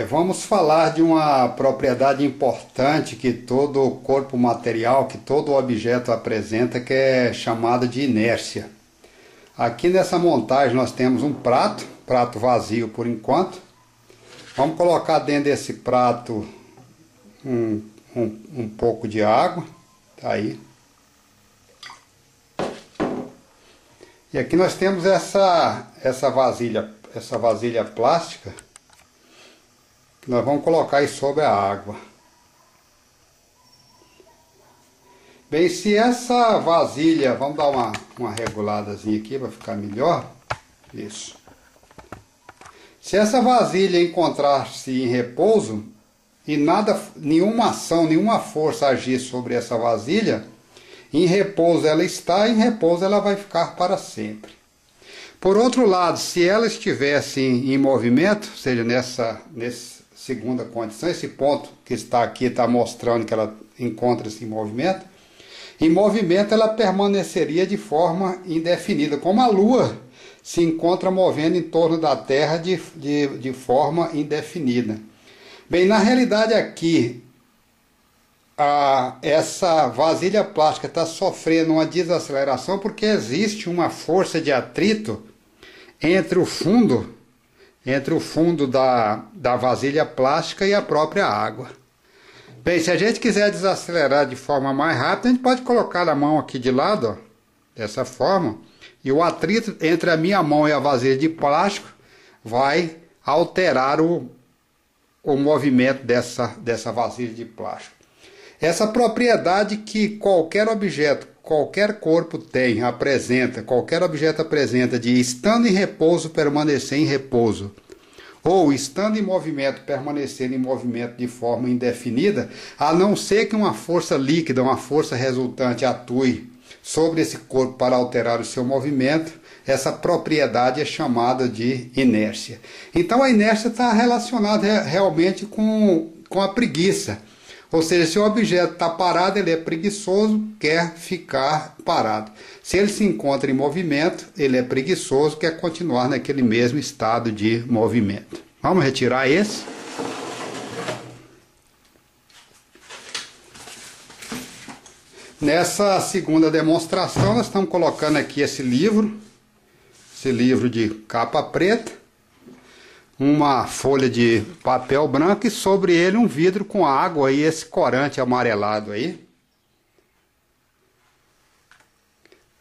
Vamos falar de uma propriedade importante que todo corpo material, que todo objeto apresenta, que é chamada de inércia. Aqui nessa montagem nós temos um prato vazio por enquanto. Vamos colocar dentro desse prato um pouco de água, tá aí. E aqui nós temos essa vasilha plástica, que nós vamos colocar aí sobre a água. Bem, se essa vasilha, vamos dar uma reguladazinha aqui para ficar melhor. Isso. Se essa vasilha encontrar-se em repouso e nenhuma ação, nenhuma força agir sobre essa vasilha, em repouso ela está, em repouso ela vai ficar para sempre. Por outro lado, se ela estivesse em movimento, ou seja, nessa segunda condição, esse ponto que está aqui está mostrando que ela encontra-se em movimento ela permaneceria de forma indefinida, como a Lua se encontra movendo em torno da Terra de forma indefinida. Bem, na realidade aqui, essa vasilha plástica está sofrendo uma desaceleração porque existe uma força de atrito entre o fundo da vasilha plástica e a própria água. Bem, se a gente quiser desacelerar de forma mais rápida, a gente pode colocar a mão aqui de lado, ó, dessa forma, e o atrito entre a minha mão e a vasilha de plástico vai alterar o movimento dessa vasilha de plástico. Essa propriedade que qualquer objeto, qualquer corpo qualquer objeto apresenta de estando em repouso, permanecer em repouso, ou estando em movimento, permanecer em movimento de forma indefinida, a não ser que uma força líquida, uma força resultante atue sobre esse corpo para alterar o seu movimento, essa propriedade é chamada de inércia. Então a inércia está relacionada realmente com a preguiça. Ou seja, se o objeto está parado, ele é preguiçoso, quer ficar parado. Se ele se encontra em movimento, ele é preguiçoso, quer continuar naquele mesmo estado de movimento. Vamos retirar esse. Nessa segunda demonstração, nós estamos colocando aqui esse livro de capa preta, uma folha de papel branco e sobre ele um vidro com água e esse corante amarelado aí.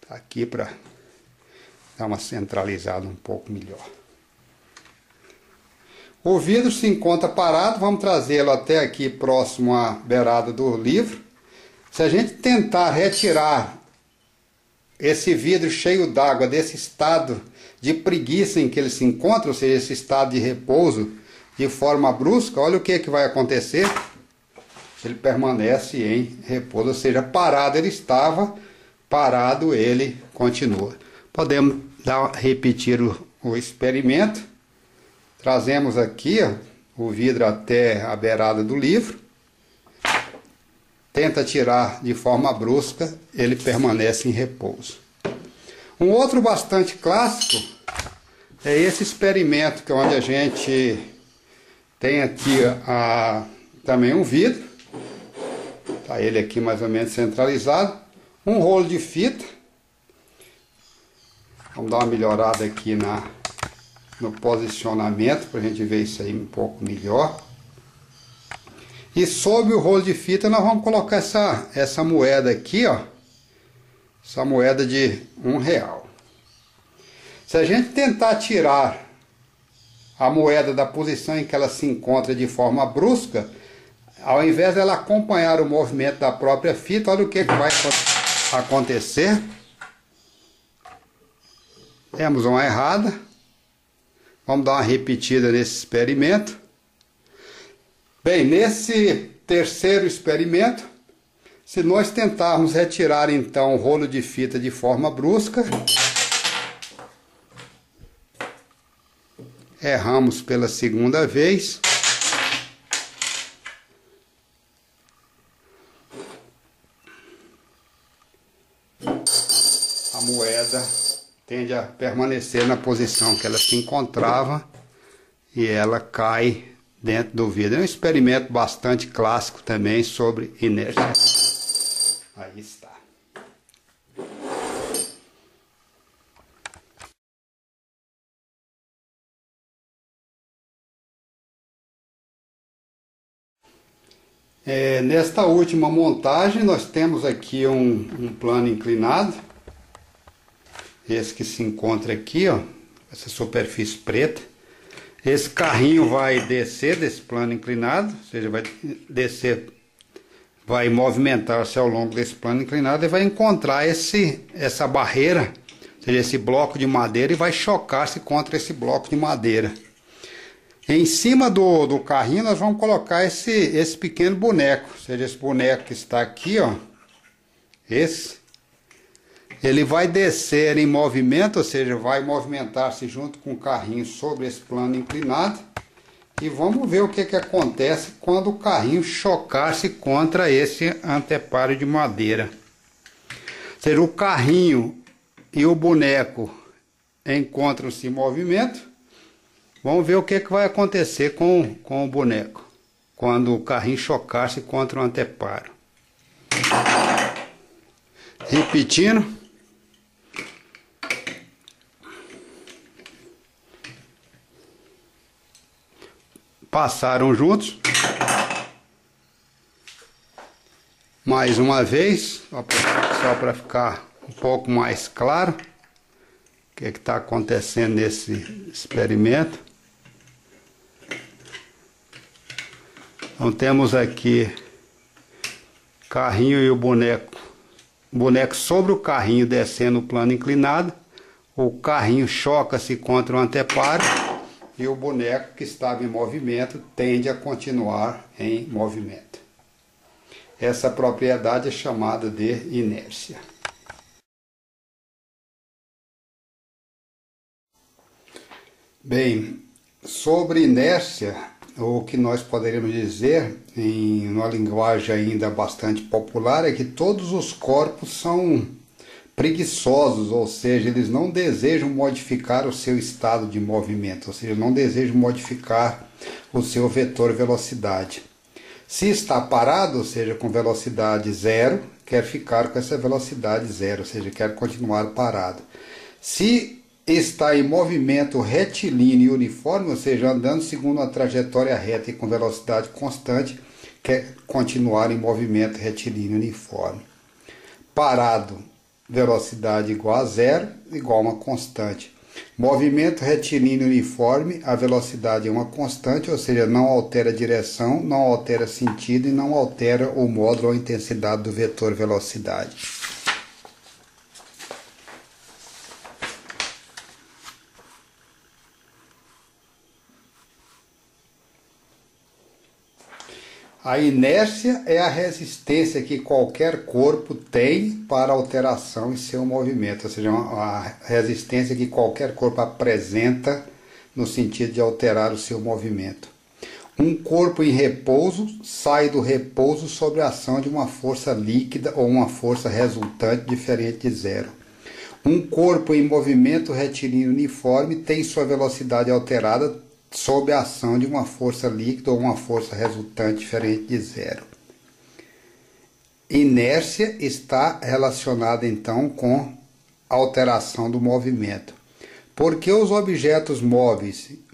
Tá aqui para dar uma centralizada um pouco melhor. O vidro se encontra parado, vamos trazê-lo até aqui próximo à beirada do livro. Se a gente tentar retirar esse vidro cheio d'água desse estado de preguiça em que ele se encontra, ou seja, esse estado de repouso de forma brusca, olha o que vai acontecer. Ele permanece em repouso, ou seja, parado ele estava, parado ele continua. Podemos repetir o experimento. Trazemos aqui o vidro até a beirada do livro. Tenta tirar de forma brusca, ele permanece em repouso. Um outro bastante clássico é esse experimento, que é onde a gente tem aqui também um vidro. Está ele aqui mais ou menos centralizado. Um rolo de fita. Vamos dar uma melhorada aqui no posicionamento, para a gente ver isso aí um pouco melhor. E sobre o rolo de fita nós vamos colocar essa moeda aqui, ó. Essa moeda de R$1. Se a gente tentar tirar a moeda da posição em que ela se encontra de forma brusca, ao invés dela acompanhar o movimento da própria fita, olha o que vai acontecer. Temos uma errada. Vamos dar uma repetida nesse experimento. Bem, nesse terceiro experimento, se nós tentarmos retirar então o rolo de fita de forma brusca, erramos pela segunda vez. A moeda tende a permanecer na posição que ela se encontrava e ela cai dentro do vidro. É um experimento bastante clássico também sobre inércia. Aí está. Nesta última montagem nós temos aqui um plano inclinado, esse que se encontra aqui, ó, essa superfície preta. Esse carrinho vai descer desse plano inclinado, ou seja, vai descer, vai movimentar-se ao longo desse plano inclinado e vai encontrar essa barreira, ou seja, esse bloco de madeira, e vai chocar-se contra esse bloco de madeira. Em cima do carrinho nós vamos colocar esse pequeno boneco, ou seja, esse boneco que está aqui, ó, ele vai descer em movimento, ou seja, vai movimentar-se junto com o carrinho sobre esse plano inclinado, e vamos ver o que acontece quando o carrinho chocar-se contra esse anteparo de madeira. Ou seja, o carrinho e o boneco encontram-se em movimento. Vamos ver o que vai acontecer com o boneco quando o carrinho chocar-se contra o anteparo. Repetindo. Passaram juntos. Mais uma vez, só para ficar um pouco mais claro o que está acontecendo nesse experimento. Então temos aqui carrinho e o boneco sobre o carrinho descendo o plano inclinado. O carrinho choca-se contra o anteparo e o boneco que estava em movimento tende a continuar em movimento. Essa propriedade é chamada de inércia. Bem, sobre inércia, o que nós poderíamos dizer, em uma linguagem ainda bastante popular, é que todos os corpos são preguiçosos, ou seja, eles não desejam modificar o seu estado de movimento, ou seja, não desejam modificar o seu vetor velocidade. Se está parado, ou seja, com velocidade zero, quer ficar com essa velocidade zero, ou seja, quer continuar parado. Se está em movimento retilíneo e uniforme, ou seja, andando segundo uma trajetória reta e com velocidade constante, quer continuar em movimento retilíneo e uniforme. Parado, velocidade igual a zero, igual a uma constante. Movimento retilíneo uniforme, a velocidade é uma constante, ou seja, não altera a direção, não altera sentido e não altera o módulo ou a intensidade do vetor velocidade. A inércia é a resistência que qualquer corpo tem para alteração em seu movimento, ou seja, a resistência que qualquer corpo apresenta no sentido de alterar o seu movimento. Um corpo em repouso sai do repouso sob a ação de uma força líquida ou uma força resultante diferente de zero. Um corpo em movimento retilíneo uniforme tem sua velocidade alterada sob a ação de uma força líquida ou uma força resultante diferente de zero. Inércia está relacionada então com a alteração do movimento. Por que os objetos movem-se?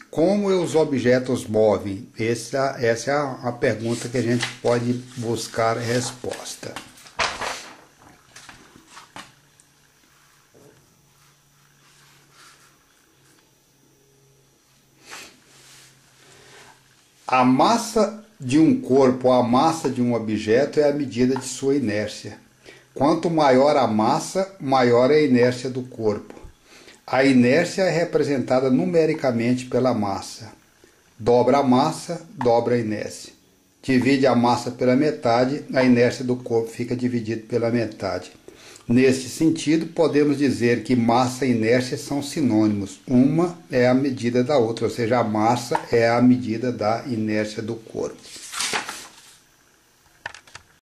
Como os objetos movem? Essa é a pergunta que a gente pode buscar resposta. A massa de um corpo, a massa de um objeto é a medida de sua inércia. Quanto maior a massa, maior é a inércia do corpo. A inércia é representada numericamente pela massa. Dobra a massa, dobra a inércia. Divide a massa pela metade, a inércia do corpo fica dividida pela metade. Neste sentido, podemos dizer que massa e inércia são sinônimos. Uma é a medida da outra, ou seja, a massa é a medida da inércia do corpo.